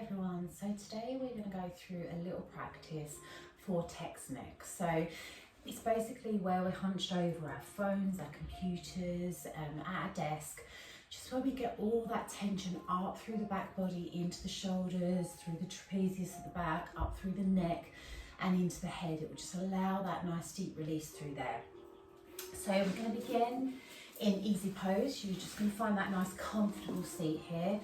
everyone, so today we're going to go through a little practice for text neck. So it's basically where we're hunched over our phones, our computers, at a desk, just where we get all that tension up through the back body, into the shoulders, through the trapezius at the back, up through the neck and into the head. It will just allow that nice deep release through there. So we're going to begin in easy pose. You're just going to find that nice comfortable seat here,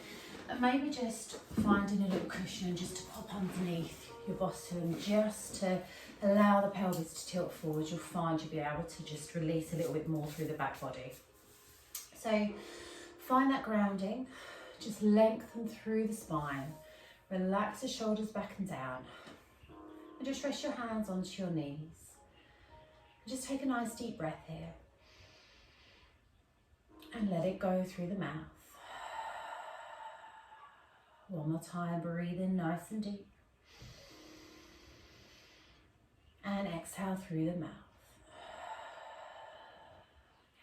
and maybe just finding a little cushion just to pop underneath your bottom, just to allow the pelvis to tilt forward. You'll find you'll be able to just release a little bit more through the back body. So find that grounding, just lengthen through the spine, relax the shoulders back and down, and just rest your hands onto your knees. And just take a nice deep breath here and let it go through the mouth. One more time, breathe in nice and deep. And exhale through the mouth.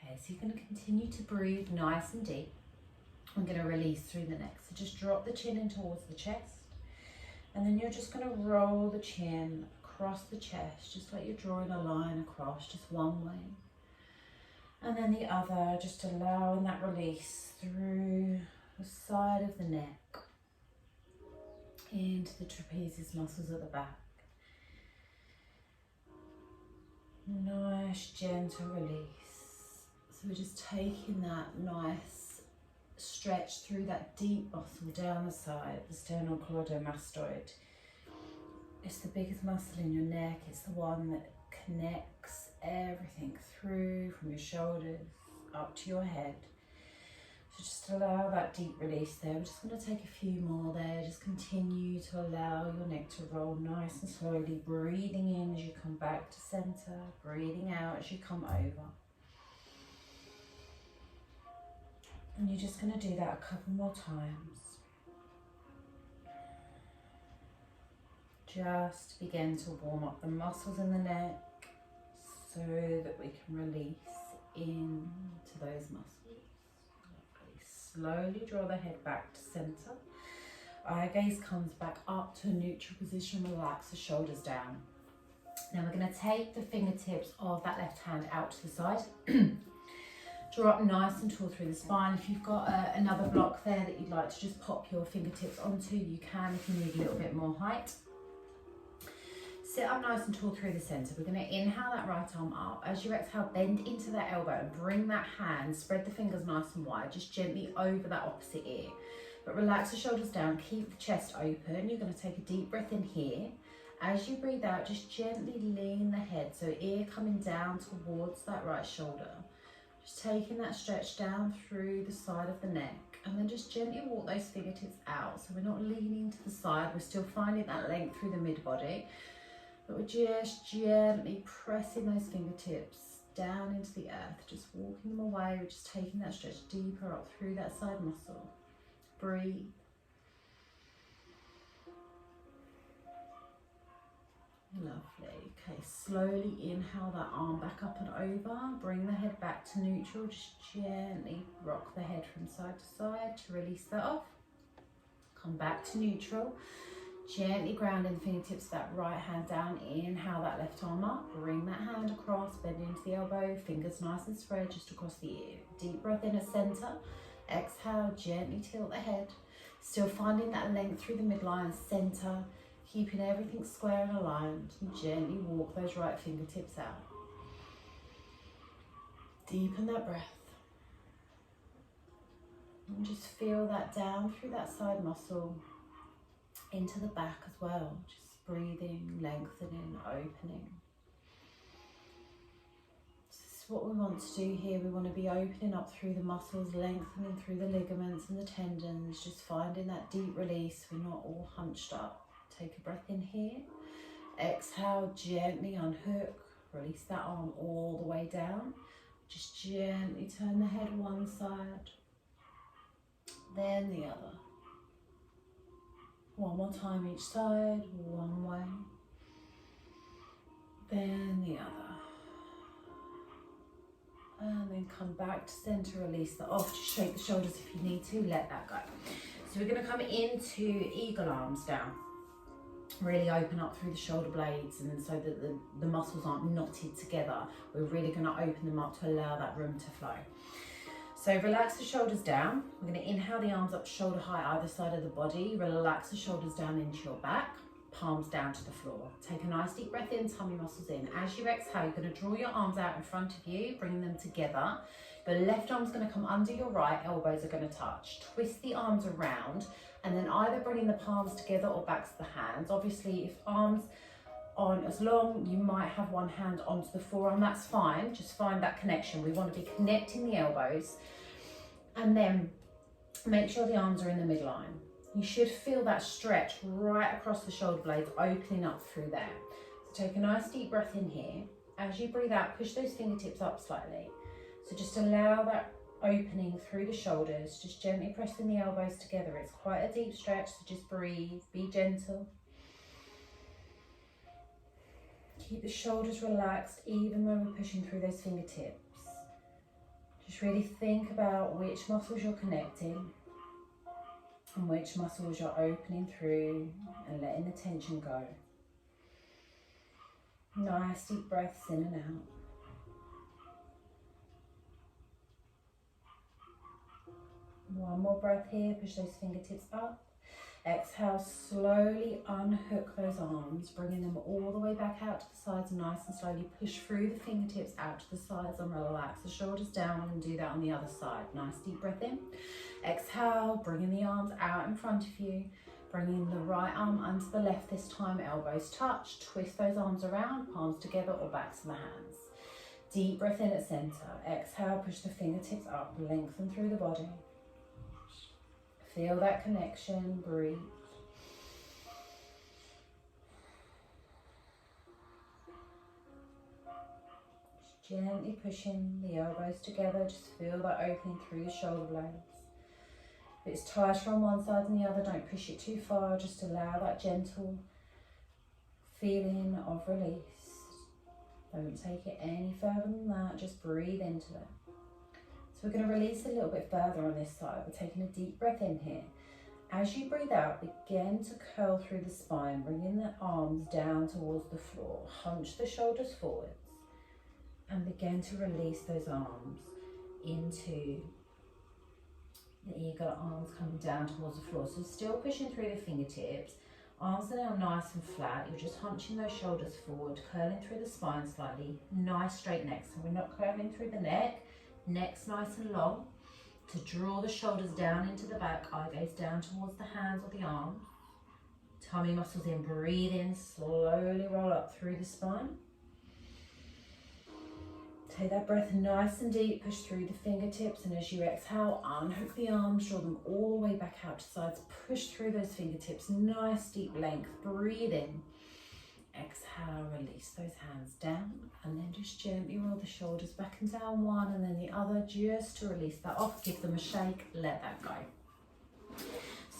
Okay, so you're going to continue to breathe nice and deep. I'm going to release through the neck. So just drop the chin in towards the chest. And then you're just going to roll the chin across the chest, just like you're drawing a line across, just one way. And then the other, just allowing that release through the side of the neck, into the trapezius muscles at the back. Nice gentle release. So we're just taking that nice stretch through that deep muscle down the side, the sternocleidomastoid. It's the biggest muscle in your neck. It's the one that connects everything through from your shoulders up to your head. So just allow that deep release there. We're just going to take a few more there. Just continue to allow your neck to roll nice and slowly, breathing in as you come back to center, breathing out as you come over. And you're just going to do that a couple more times. Just begin to warm up the muscles in the neck so that we can release into those muscles. Slowly draw the head back to center. Eye gaze comes back up to a neutral position. Relax the shoulders down. Now we're going to take the fingertips of that left hand out to the side. Draw up nice and tall through the spine. If you've got another block there that you'd like to just pop your fingertips onto, you can if you need a little bit more height. Sit up nice and tall through the center. We're going to inhale that right arm up. As you exhale, bend into that elbow and bring that hand, spread the fingers nice and wide, just gently over that opposite ear. But relax the shoulders down, keep the chest open. You're going to take a deep breath in here. As you breathe out, just gently lean the head, so ear coming down towards that right shoulder. Just taking that stretch down through the side of the neck, and then just gently walk those fingertips out. So we're not leaning to the side, we're still finding that length through the mid-body. But we're just gently pressing those fingertips down into the earth, just walking them away. We're just taking that stretch deeper up through that side muscle. Breathe. Lovely. Okay, slowly inhale that arm back up and over. Bring the head back to neutral. Just gently rock the head from side to side to release that off. Come back to neutral. Gently grounding the fingertips, that right hand down. Inhale that left arm up. Bring that hand across, bend into the elbow. Fingers nice and spread just across the ear. Deep breath in at center. Exhale, gently tilt the head. Still finding that length through the midline, center. Keeping everything square and aligned. And gently walk those right fingertips out. Deepen that breath. And just feel that down through that side muscle. Into the back as well, just breathing, lengthening, opening. This is what we want to do here. We want to be opening up through the muscles, lengthening through the ligaments and the tendons, just finding that deep release. We're not all hunched up. Take a breath in here. Exhale, gently unhook. Release that arm all the way down. Just gently turn the head one side, then the other. One more time each side, one way, then the other. And then come back to center, release that off, just shake the shoulders if you need to, let that go. So we're going to come into eagle arms down. Really open up through the shoulder blades, and so that the muscles aren't knotted together. We're really going to open them up to allow that room to flow. So relax the shoulders down. We're going to inhale the arms up shoulder height either side of the body. Relax the shoulders down into your back, palms down to the floor. Take a nice deep breath in, tummy muscles in. As you exhale, you're going to draw your arms out in front of you, bringing them together. The left arm's going to come under your right, elbows are going to touch. Twist the arms around, and then either bringing the palms together or back to the hands. Obviously, if arms aren't as long, you might have one hand onto the forearm, that's fine. Just find that connection. We want to be connecting the elbows, and then make sure the arms are in the midline. You should feel that stretch right across the shoulder blades, opening up through there. So take a nice deep breath in here. As you breathe out, push those fingertips up slightly. So just allow that opening through the shoulders, just gently pressing the elbows together. It's quite a deep stretch, so just breathe, be gentle. Keep the shoulders relaxed even when we're pushing through those fingertips. Just really think about which muscles you're connecting and which muscles you're opening through and letting the tension go. Nice deep breaths in and out. One more breath here, push those fingertips up. Exhale, slowly unhook those arms, bringing them all the way back out to the sides, nice and slowly push through the fingertips out to the sides and relax the shoulders down, and do that on the other side. Nice deep breath in. Exhale, bringing the arms out in front of you, bringing the right arm under the left this time, elbows touch, twist those arms around, palms together or back to the hands. Deep breath in at center. Exhale, push the fingertips up, lengthen through the body. Feel that connection, breathe. Just gently pushing the elbows together, just feel that opening through the shoulder blades. If it's tighter on one side than the other, don't push it too far, just allow that gentle feeling of release. Don't take it any further than that, just breathe into it. So we're going to release a little bit further on this side. We're taking a deep breath in here. As you breathe out, begin to curl through the spine, bringing the arms down towards the floor. Hunch the shoulders forwards and begin to release those arms into the eagle arms coming down towards the floor. So still pushing through the fingertips. Arms are now nice and flat. You're just hunching those shoulders forward, curling through the spine slightly. Nice straight neck. So we're not curling through the neck. Neck's nice and long. To draw the shoulders down into the back, eye gaze down towards the hands or the arms. Tummy muscles in, breathe in, slowly roll up through the spine. Take that breath nice and deep, push through the fingertips, and as you exhale, unhook the arms, draw them all the way back out to sides, push through those fingertips, nice deep length, breathe in. Exhale, release those hands down, and then just gently roll the shoulders back and down one and then the other, just to release that off. Give them a shake, let that go.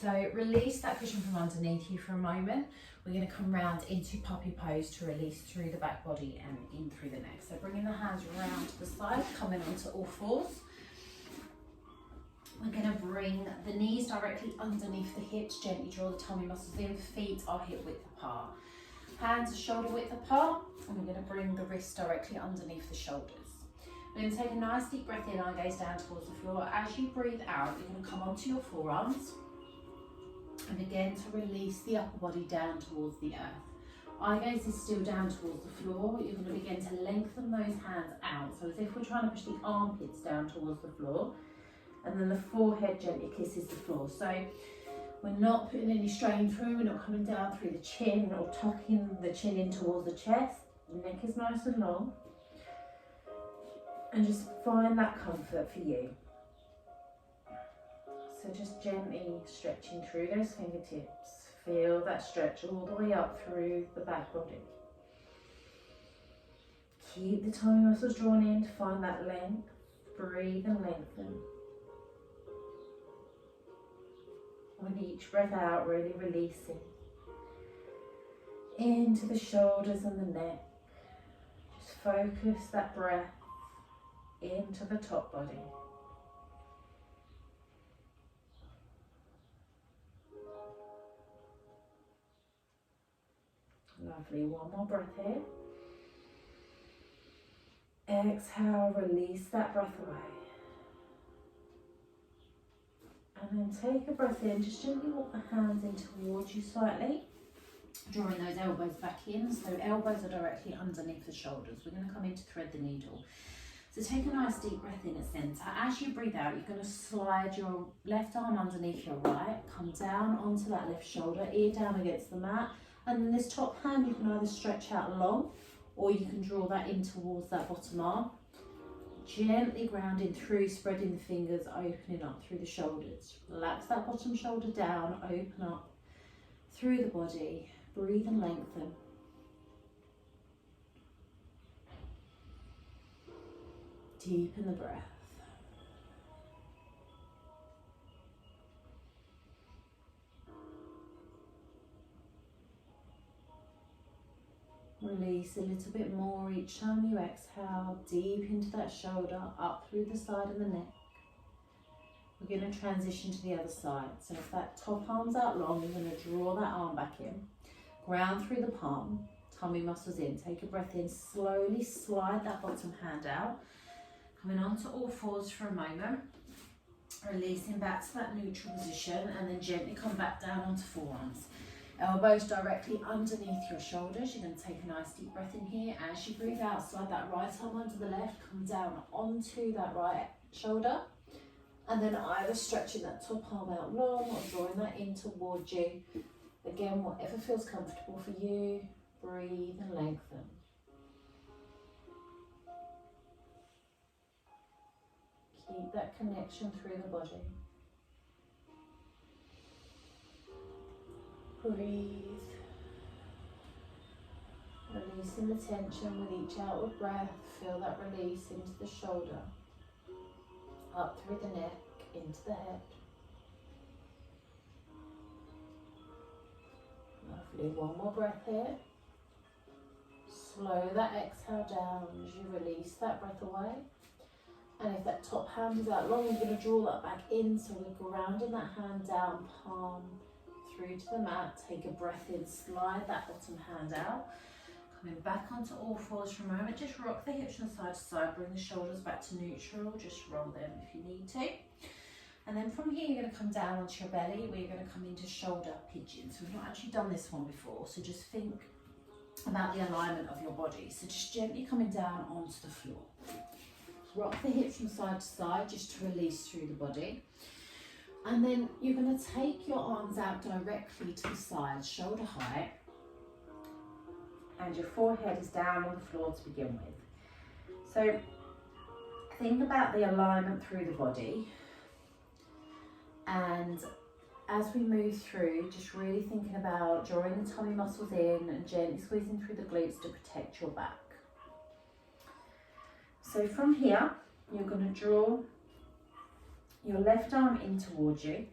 So release that cushion from underneath you for a moment. We're going to come round into puppy pose to release through the back body and in through the neck. So bringing the hands around to the side, coming onto all fours. We're going to bring the knees directly underneath the hips, gently draw the tummy muscles in, feet are hip width apart. Hands are shoulder width apart, and we're going to bring the wrists directly underneath the shoulders. We're going to take a nice deep breath in, eye gaze down towards the floor. As you breathe out, you're going to come onto your forearms and begin to release the upper body down towards the earth. Eye gaze is still down towards the floor. You're going to begin to lengthen those hands out, so as if we're trying to push the armpits down towards the floor, and then the forehead gently kisses the floor. So we're not putting any strain through, we're not coming down through the chin or tucking the chin in towards the chest. The neck is nice and long. And just find that comfort for you. So just gently stretching through those fingertips. Feel that stretch all the way up through the back body. Keep the tummy muscles drawn in to find that length. Breathe and lengthen. On each breath out, really releasing into the shoulders and the neck. Just focus that breath into the top body. Lovely. One more breath here. Exhale, release that breath away. And then take a breath in, just gently walk the hands in towards you slightly, drawing those elbows back in, so elbows are directly underneath the shoulders. We're going to come in to thread the needle. So take a nice deep breath in at centre. As you breathe out, you're going to slide your left arm underneath your right, come down onto that left shoulder, ear down against the mat, and then this top hand you can either stretch out long, or you can draw that in towards that bottom arm. Gently grounding through, spreading the fingers, opening up through the shoulders. Relax that bottom shoulder down, open up through the body. Breathe and lengthen. Deepen the breath. Release a little bit more each time you exhale, deep into that shoulder, up through the side of the neck. We're going to transition to the other side. So if that top arm's out long, you're going to draw that arm back in, ground through the palm, tummy muscles in. Take a breath in, slowly slide that bottom hand out, coming onto all fours for a moment, releasing back to that neutral position, and then gently come back down onto forearms. Elbows directly underneath your shoulders. You're going to take a nice deep breath in here. As you breathe out, slide that right arm onto the left, come down onto that right shoulder, and then either stretching that top arm out long or drawing that in towards you. Again, whatever feels comfortable for you. Breathe and lengthen. Keep that connection through the body. Breathe. Releasing the tension with each outward breath. Feel that release into the shoulder, up through the neck, into the head. Lovely. One more breath here. Slow that exhale down as you release that breath away. And if that top hand is out long, you're going to draw that back in. So we're grounding that hand down, palm through to the mat. Take a breath in, slide that bottom hand out. Coming back onto all fours for a moment. Just rock the hips from side to side. Bring the shoulders back to neutral. Just roll them if you need to. And then from here, you're going to come down onto your belly, where you're going to come into shoulder pigeon. So we've not actually done this one before. So just think about the alignment of your body. So just gently coming down onto the floor. Rock the hips from side to side just to release through the body. And then you're going to take your arms out directly to the side, shoulder height. And your forehead is down on the floor to begin with. So think about the alignment through the body. And as we move through, just really thinking about drawing the tummy muscles in and gently squeezing through the glutes to protect your back. So from here, you're going to draw your left arm in towards you,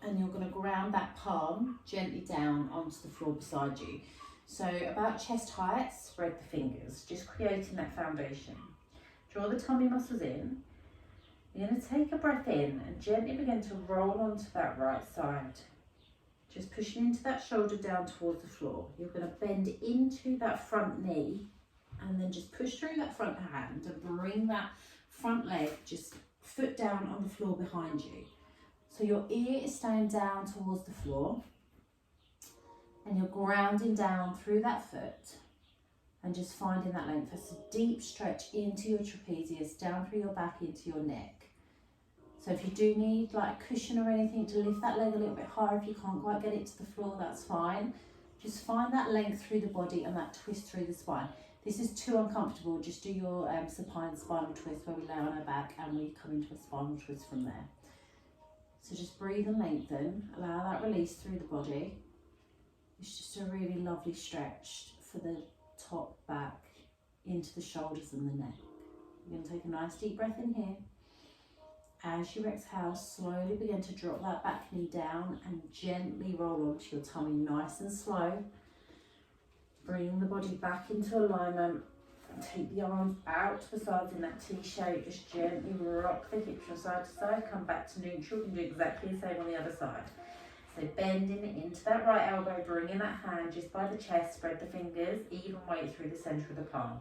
and you're going to ground that palm gently down onto the floor beside you. So about chest height, spread the fingers, just creating that foundation. Draw the tummy muscles in. You're going to take a breath in and gently begin to roll onto that right side. Just pushing into that shoulder down towards the floor. You're going to bend into that front knee and then just push through that front hand and bring that front leg just foot down on the floor behind you. So your ear is staying down towards the floor and you're grounding down through that foot and just finding that length. That's a deep stretch into your trapezius, down through your back into your neck. So if you do need like a cushion or anything to lift that leg a little bit higher, if you can't quite get it to the floor, that's fine. Just find that length through the body and that twist through the spine. This is too uncomfortable, just do your supine spinal twist where we lay on our back and we come into a spinal twist from there. So just breathe and lengthen, allow that release through the body. It's just a really lovely stretch for the top, back, into the shoulders and the neck. You're going to take a nice deep breath in here. As you exhale, slowly begin to drop that back knee down and gently roll onto your tummy, nice and slow. Bring the body back into alignment and take the arms out to the sides in that T shape. Just gently rock the hips from side to side, come back to neutral and do exactly the same on the other side. So bending into that right elbow, bringing that hand just by the chest, spread the fingers, even weight through the centre of the palm.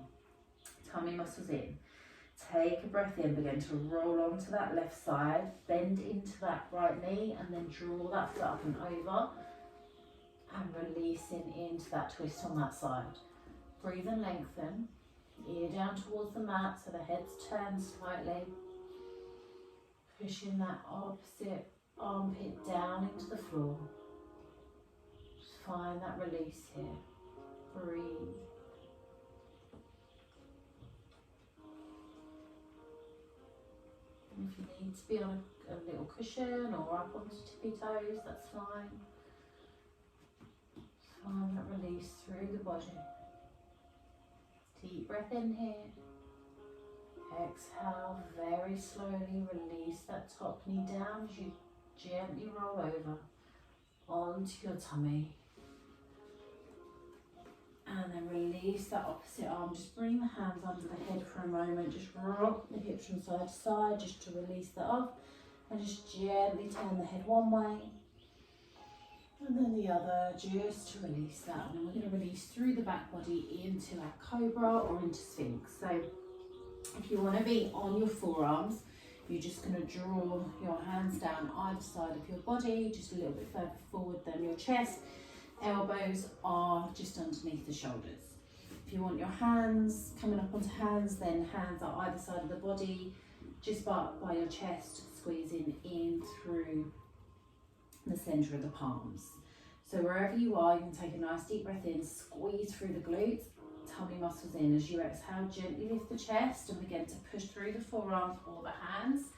Tummy muscles in. Take a breath in, begin to roll onto that left side, bend into that right knee and then draw that foot up and over and releasing into that twist on that side. Breathe and lengthen, ear down towards the mat so the head's turned slightly. Pushing that opposite armpit down into the floor. Just find that release here. Breathe. And if you need to be on a little cushion or up onto tippy toes, that's fine. Just find that release through the body. Deep breath in here. Exhale, very slowly release that top knee down as you gently roll over onto your tummy. And then release that opposite arm. Just bring the hands under the head for a moment. Just rock the hips from side to side just to release that off. And just gently turn the head one way. And then the other, just to release that. And we're going to release through the back body into our cobra or into sphinx. So if you want to be on your forearms, you're just going to draw your hands down either side of your body, just a little bit further forward than your chest. Elbows are just underneath the shoulders. If you want your hands coming up onto hands, then hands are either side of the body, just by your chest, squeezing in through the centre of the palms. So wherever you are, you can take a nice deep breath in, squeeze through the glutes, tummy muscles in. As you exhale, gently lift the chest and begin to push through the forearms or the hands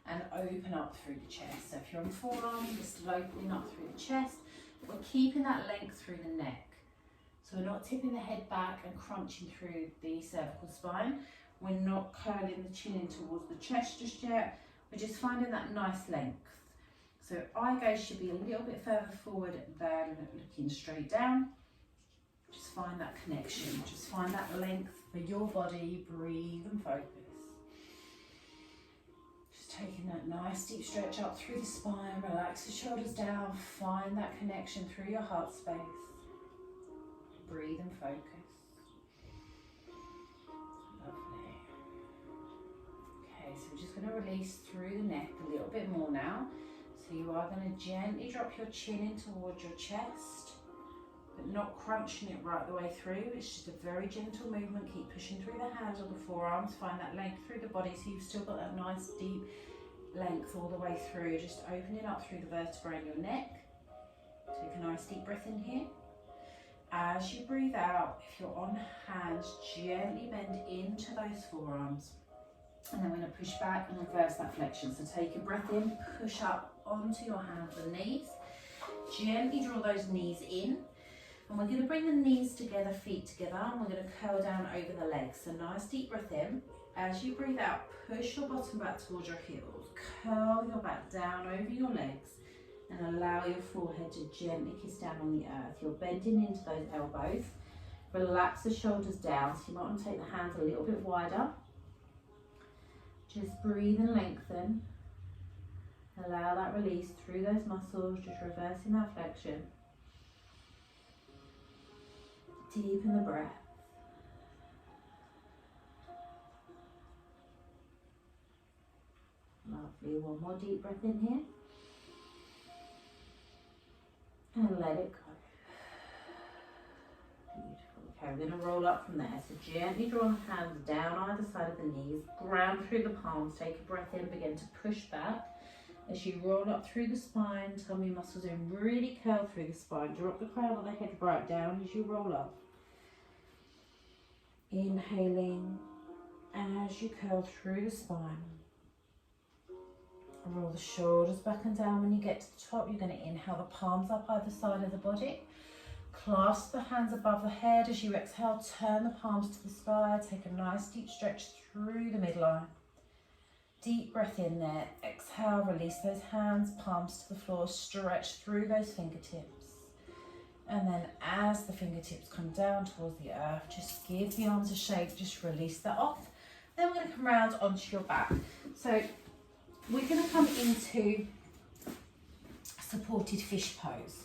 and open up through the chest. So if you're on forearms, you're still opening up through the chest. We're keeping that length through the neck. So we're not tipping the head back and crunching through the cervical spine. We're not curling the chin in towards the chest just yet. We're just finding that nice length. So eye gaze should be a little bit further forward than looking straight down. Just find that connection. Just find that length for your body. Breathe and focus. Taking that nice deep stretch up through the spine, relax the shoulders down, find that connection through your heart space. Breathe and focus. Lovely. Okay, so we're just going to release through the neck a little bit more now. So you are going to gently drop your chin in towards your chest, but not crunching it right the way through. It's just a very gentle movement. Keep pushing through the hands or the forearms. Find that length through the body so you've still got that nice deep length all the way through. Just opening up through the vertebrae in your neck. Take a nice deep breath in here. As you breathe out, if you're on hands, gently bend into those forearms. And then we're going to push back and reverse that flexion. So take a breath in, push up onto your hands and knees. Gently draw those knees in. And we're going to bring the knees together, feet together, and we're going to curl down over the legs. So nice deep breath in. As you breathe out, push your bottom back towards your heels. Curl your back down over your legs and allow your forehead to gently kiss down on the earth. You're bending into those elbows. Relax the shoulders down. So you might want to take the hands a little bit wider. Just breathe and lengthen. Allow that release through those muscles, just reversing that flexion. Deepen the breath. Lovely. One more deep breath in here. And let it go. Beautiful. Okay, we're going to roll up from there. So gently draw the hands down either side of the knees. Ground through the palms. Take a breath in. Begin to push back. As you roll up through the spine, tummy muscles in. Really curl through the spine. Drop the crown of the head right down as you roll up. Inhaling as you curl through the spine. Roll the shoulders back and down. When you get to the top, you're going to inhale the palms up either side of the body. Clasp the hands above the head. As you exhale, turn the palms to the sky. Take a nice deep stretch through the midline. Deep breath in there. Exhale, release those hands, palms to the floor. Stretch through those fingertips. And then as the fingertips come down towards the earth, just give the arms a shake, just release that off. Then we're going to come round onto your back. So we're going to come into supported fish pose.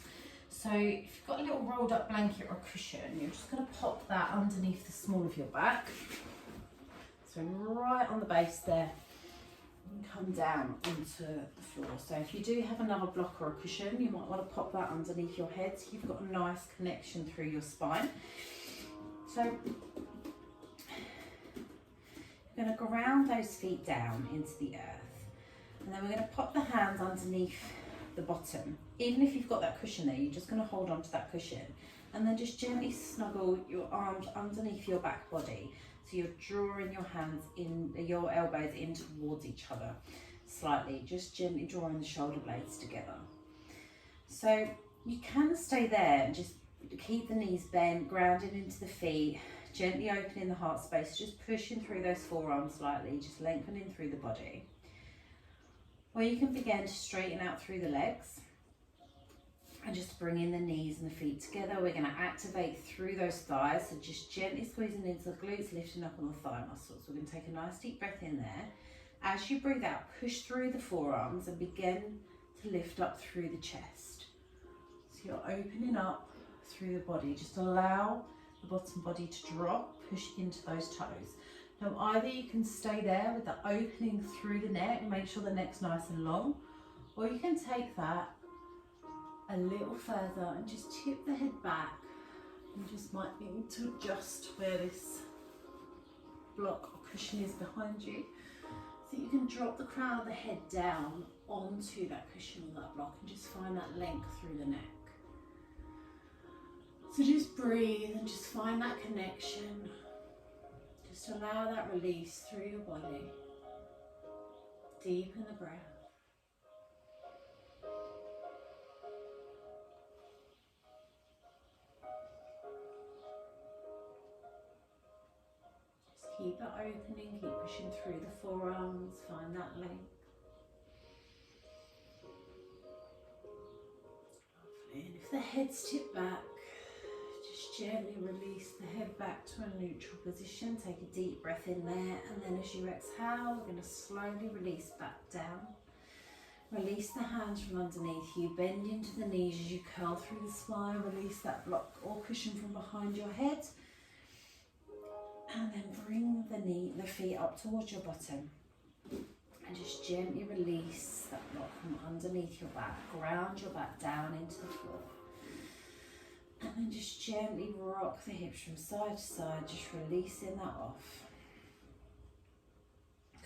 So if you've got a little rolled up blanket or cushion, you're just going to pop that underneath the small of your back. So right on the base there, and come down onto the floor. So if you do have another block or a cushion, you might want to pop that underneath your head so you've got a nice connection through your spine. So you're going to ground those feet down into the earth, and then we're going to pop the hands underneath the bottom. Even if you've got that cushion there, you're just going to hold on to that cushion and then just gently snuggle your arms underneath your back body. So you're drawing your hands in, your elbows in towards each other slightly, just gently drawing the shoulder blades together. So you can stay there and just keep the knees bent, grounding into the feet, gently opening the heart space, just pushing through those forearms slightly, just lengthening through the body. Or you can begin to straighten out through the legs and just bringing the knees and the feet together. We're going to activate through those thighs, so just gently squeezing into the glutes, lifting up on the thigh muscles. We're going to take a nice deep breath in there. As you breathe out, push through the forearms and begin to lift up through the chest. So you're opening up through the body. Just allow the bottom body to drop, pushing into those toes. Now either you can stay there with the opening through the neck and make sure the neck's nice and long, or you can take that a little further and just tip the head back. You just might need to adjust where this block or cushion is behind you, so you can drop the crown of the head down onto that cushion or that block and just find that length through the neck. So just breathe and just find that connection. Just allow that release through your body. Deepen the breath. Just keep that opening, keep pushing through the forearms, find that length. Lovely. And if the head's tipped back, gently release the head back to a neutral position. Take a deep breath in there, and then as you exhale, we're going to slowly release back down. Release the hands from underneath you, bend into the knees as you curl through the spine. Release that block or cushion from behind your head, and then bring the feet up towards your bottom, and just gently release that block from underneath your back. Ground your back down into the floor. And then just gently rock the hips from side to side, just releasing that off.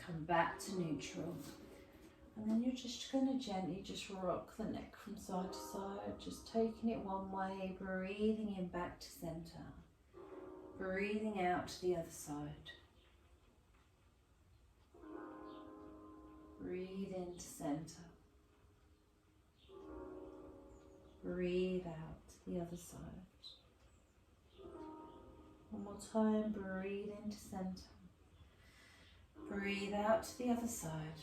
Come back to neutral. And then you're just going to gently just rock the neck from side to side, just taking it one way, breathing in back to center. Breathing out to the other side. Breathe into center. Breathe out the other side. One more time, breathe into center. Breathe out to the other side.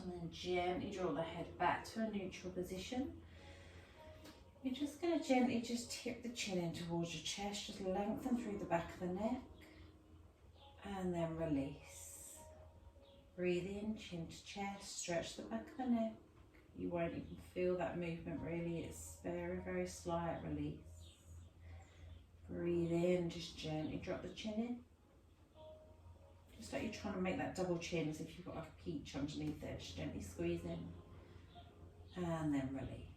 And then gently draw the head back to a neutral position. You're just going to gently just tip the chin in towards your chest, just lengthen through the back of the neck, and then release. Breathe in, chin to chest, stretch the back of the neck. You won't even feel that movement really, it's very, very slight release. Breathe in, just gently drop the chin in. Just like you're trying to make that double chin, as if you've got a peach underneath there, just gently squeeze in. And then release.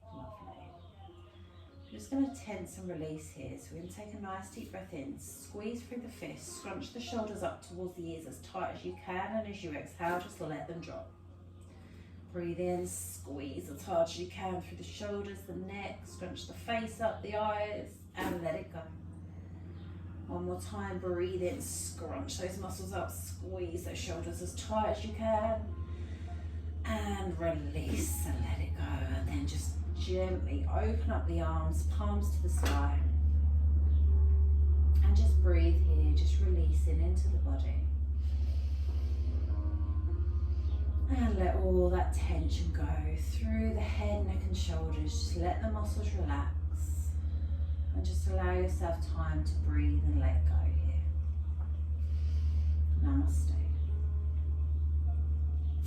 Lovely. I'm just going to tense and release here, so we're going to take a nice deep breath in, squeeze through the fists, scrunch the shoulders up towards the ears as tight as you can, and as you exhale, just let them drop. Breathe in, squeeze as hard as you can through the shoulders, the neck, scrunch the face up, the eyes, and let it go. One more time, breathe in, scrunch those muscles up, squeeze those shoulders as tight as you can, and release and let it go. And then just gently open up the arms, palms to the sky, and just breathe here, just releasing into the body. And let all that tension go through the head, neck and shoulders. Just let the muscles relax. And just allow yourself time to breathe and let go here. Namaste.